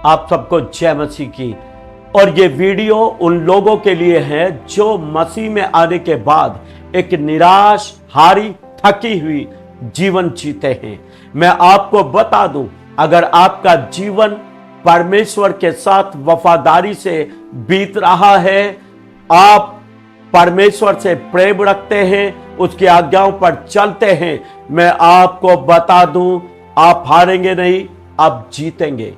आप सबको जय मसीह की। और ये वीडियो उन लोगों के लिए है जो मसीह में आने के बाद एक निराश, हारी, थकी हुई जीवन जीते हैं। मैं आपको बता दूं, अगर आपका जीवन परमेश्वर के साथ वफादारी से बीत रहा है, आप परमेश्वर से प्रेम रखते हैं, उसकी आज्ञाओं पर चलते हैं, मैं आपको बता दूं, आप हारेंगे नहीं, आप जीतेंगे।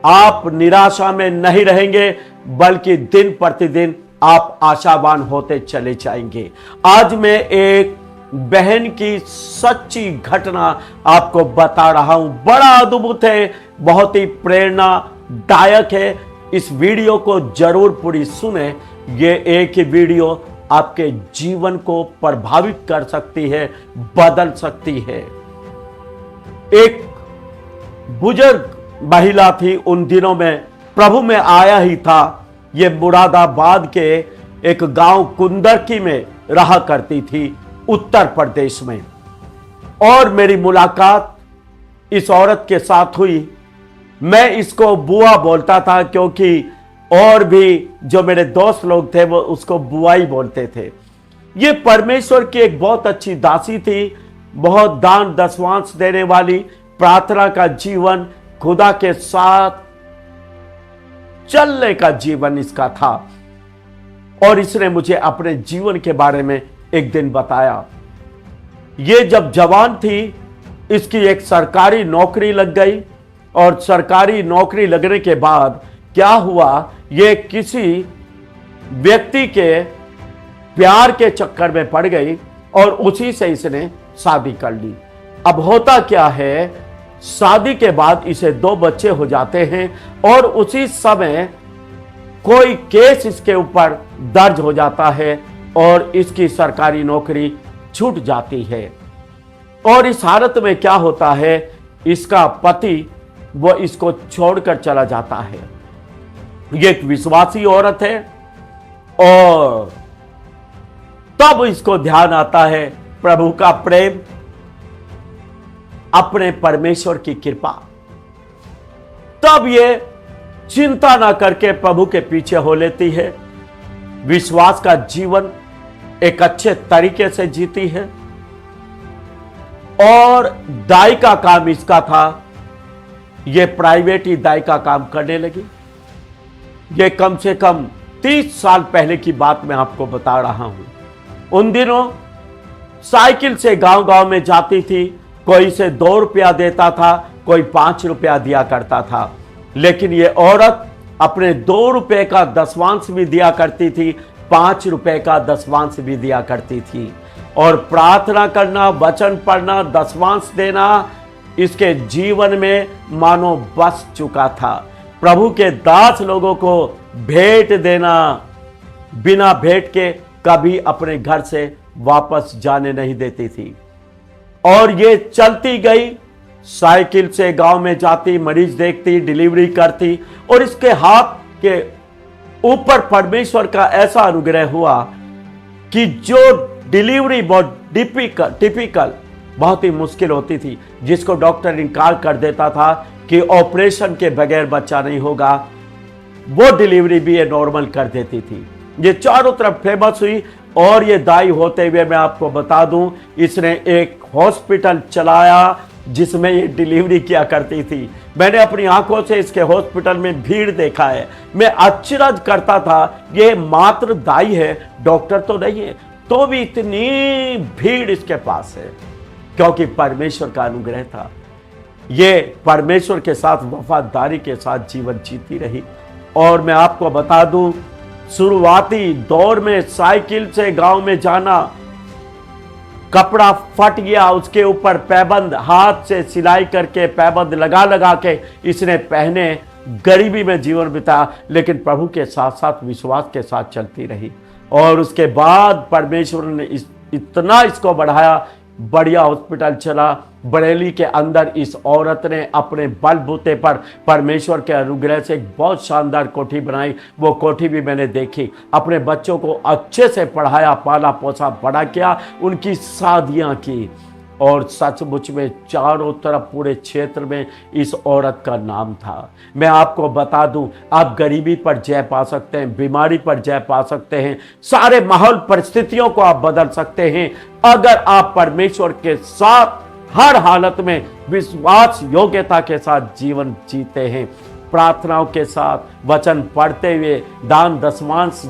आप निराशा में नहीं रहेंगे, बल्कि दिन प्रतिदिन आप आशावान होते चले जाएंगे। आज मैं एक बहन की सच्ची घटना आपको बता रहा हूं। बड़ा अद्भुत है, बहुत ही प्रेरणादायक है। इस वीडियो को जरूर पूरी सुने। ये एक ही वीडियो आपके जीवन को प्रभावित कर सकती है, बदल सकती है। एक बुजुर्ग महिला थी, उन दिनों में प्रभु में आया ही था। ये मुरादाबाद के एक गांव कुंदरकी में रहा करती थी, उत्तर प्रदेश में। और मेरी मुलाकात इस औरत के साथ हुई। मैं इसको बुआ बोलता था, क्योंकि और भी जो मेरे दोस्त लोग थे वो उसको बुआ ही बोलते थे। ये परमेश्वर की एक बहुत अच्छी दासी थी, बहुत दान दसवांश देने वाली, प्रार्थना का जीवन, खुदा के साथ चलने का जीवन इसका था। और इसने मुझे अपने जीवन के बारे में एक दिन बताया। ये जब जवान थी, इसकी एक सरकारी नौकरी लग गई। और सरकारी नौकरी लगने के बाद क्या हुआ, ये किसी व्यक्ति के प्यार के चक्कर में पड़ गई और उसी से इसने शादी कर ली। अब होता क्या है, शादी के बाद इसे 2 बच्चे हो जाते हैं और उसी समय कोई केस इसके ऊपर दर्ज हो जाता है और इसकी सरकारी नौकरी छूट जाती है। और इस हालत में क्या होता है, इसका पति वो इसको छोड़कर चला जाता है। ये एक विश्वासी औरत है और तब इसको ध्यान आता है प्रभु का प्रेम, अपने परमेश्वर की कृपा। तब ये चिंता ना करके प्रभु के पीछे हो लेती है, विश्वास का जीवन एक अच्छे तरीके से जीती है। और दाई का काम इसका था, ये प्राइवेट ही दाई का काम करने लगी। ये कम से कम 30 साल पहले की बात मैं आपको बता रहा हूं। उन दिनों साइकिल से गांव गांव में जाती थी, कोई इसे 2 रुपया देता था, कोई 5 रुपया दिया करता था। लेकिन ये औरत अपने 2 रुपए का दसवांश भी दिया करती थी, 5 रुपए का दसवांश भी दिया करती थी। और प्रार्थना करना, वचन पढ़ना, दसवांश देना इसके जीवन में मानो बस चुका था। प्रभु के दास लोगों को भेंट देना, बिना भेंट के कभी अपने घर से वापस जाने नहीं देती थी। और ये चलती गई, साइकिल से गांव में जाती, मरीज देखती, डिलीवरी करती। और इसके हाथ के ऊपर परमेश्वर का ऐसा अनुग्रह हुआ कि जो डिलीवरी बहुत टिपिकल बहुत ही मुश्किल होती थी, जिसको डॉक्टर इनकार कर देता था कि ऑपरेशन के बगैर बच्चा नहीं होगा, वो डिलीवरी भी ये नॉर्मल कर देती थी। ये चारों तरफ फेमस हुई। और ये दाई होते हुए मैं आपको बता दूं, इसने एक हॉस्पिटल चलाया जिसमें ये डिलीवरी किया करती थी। मैंने अपनी आंखों से इसके हॉस्पिटल में भीड़ देखा है। मैं अचरज करता था, ये मात्र दाई है, डॉक्टर तो नहीं है, तो भी इतनी भीड़ इसके पास है, क्योंकि परमेश्वर का अनुग्रह था। ये परमेश्वर के साथ वफादारी के साथ जीवन जीती रही। और मैं आपको बता दूं, शुरुआती दौर में साइकिल से गांव में जाना, कपड़ा फट गया, उसके ऊपर पैबंद हाथ से सिलाई करके पैबंद लगा लगा के इसने पहने, गरीबी में जीवन बिताया। लेकिन प्रभु के साथ साथ विश्वास के साथ चलती रही। और उसके बाद परमेश्वर ने इतना इसको बढ़ाया, बढ़िया हॉस्पिटल चला। बरेली के अंदर इस औरत ने अपने बलबूते पर परमेश्वर के अनुग्रह से एक बहुत शानदार कोठी बनाई। वो कोठी भी मैंने देखी। अपने बच्चों को अच्छे से पढ़ाया, पाला पोसा, बड़ा किया, उनकी शादियां की। और सचमुच में चारों तरफ पूरे क्षेत्र में इस औरत का नाम था। मैं आपको बता दूं, आप गरीबी पर जय पा सकते हैं, बीमारी पर जय पा सकते हैं, सारे माहौल परिस्थितियों को आप बदल सकते हैं अगर आप परमेश्वर के साथ हर हालत में विश्वास योग्यता के साथ जीवन जीते हैं। प्रार्थनाओं के साथ, वचन पढ़ते हुए, दान दशमांश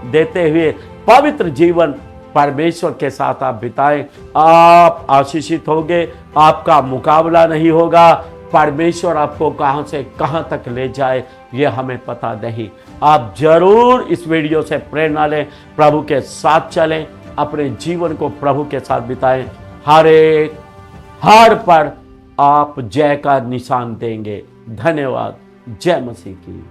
देते हुए पवित्र जीवन परमेश्वर के साथ आप बिताएं, आप आशीषित होंगे। आपका मुकाबला नहीं होगा। परमेश्वर आपको कहां से कहां तक ले जाए ये हमें पता नहीं। आप जरूर इस वीडियो से प्रेरणा लें, प्रभु के साथ चलें, अपने जीवन को प्रभु के साथ बिताएं। हर एक हार पर आप जय का निशान देंगे। धन्यवाद। जय मसीह की।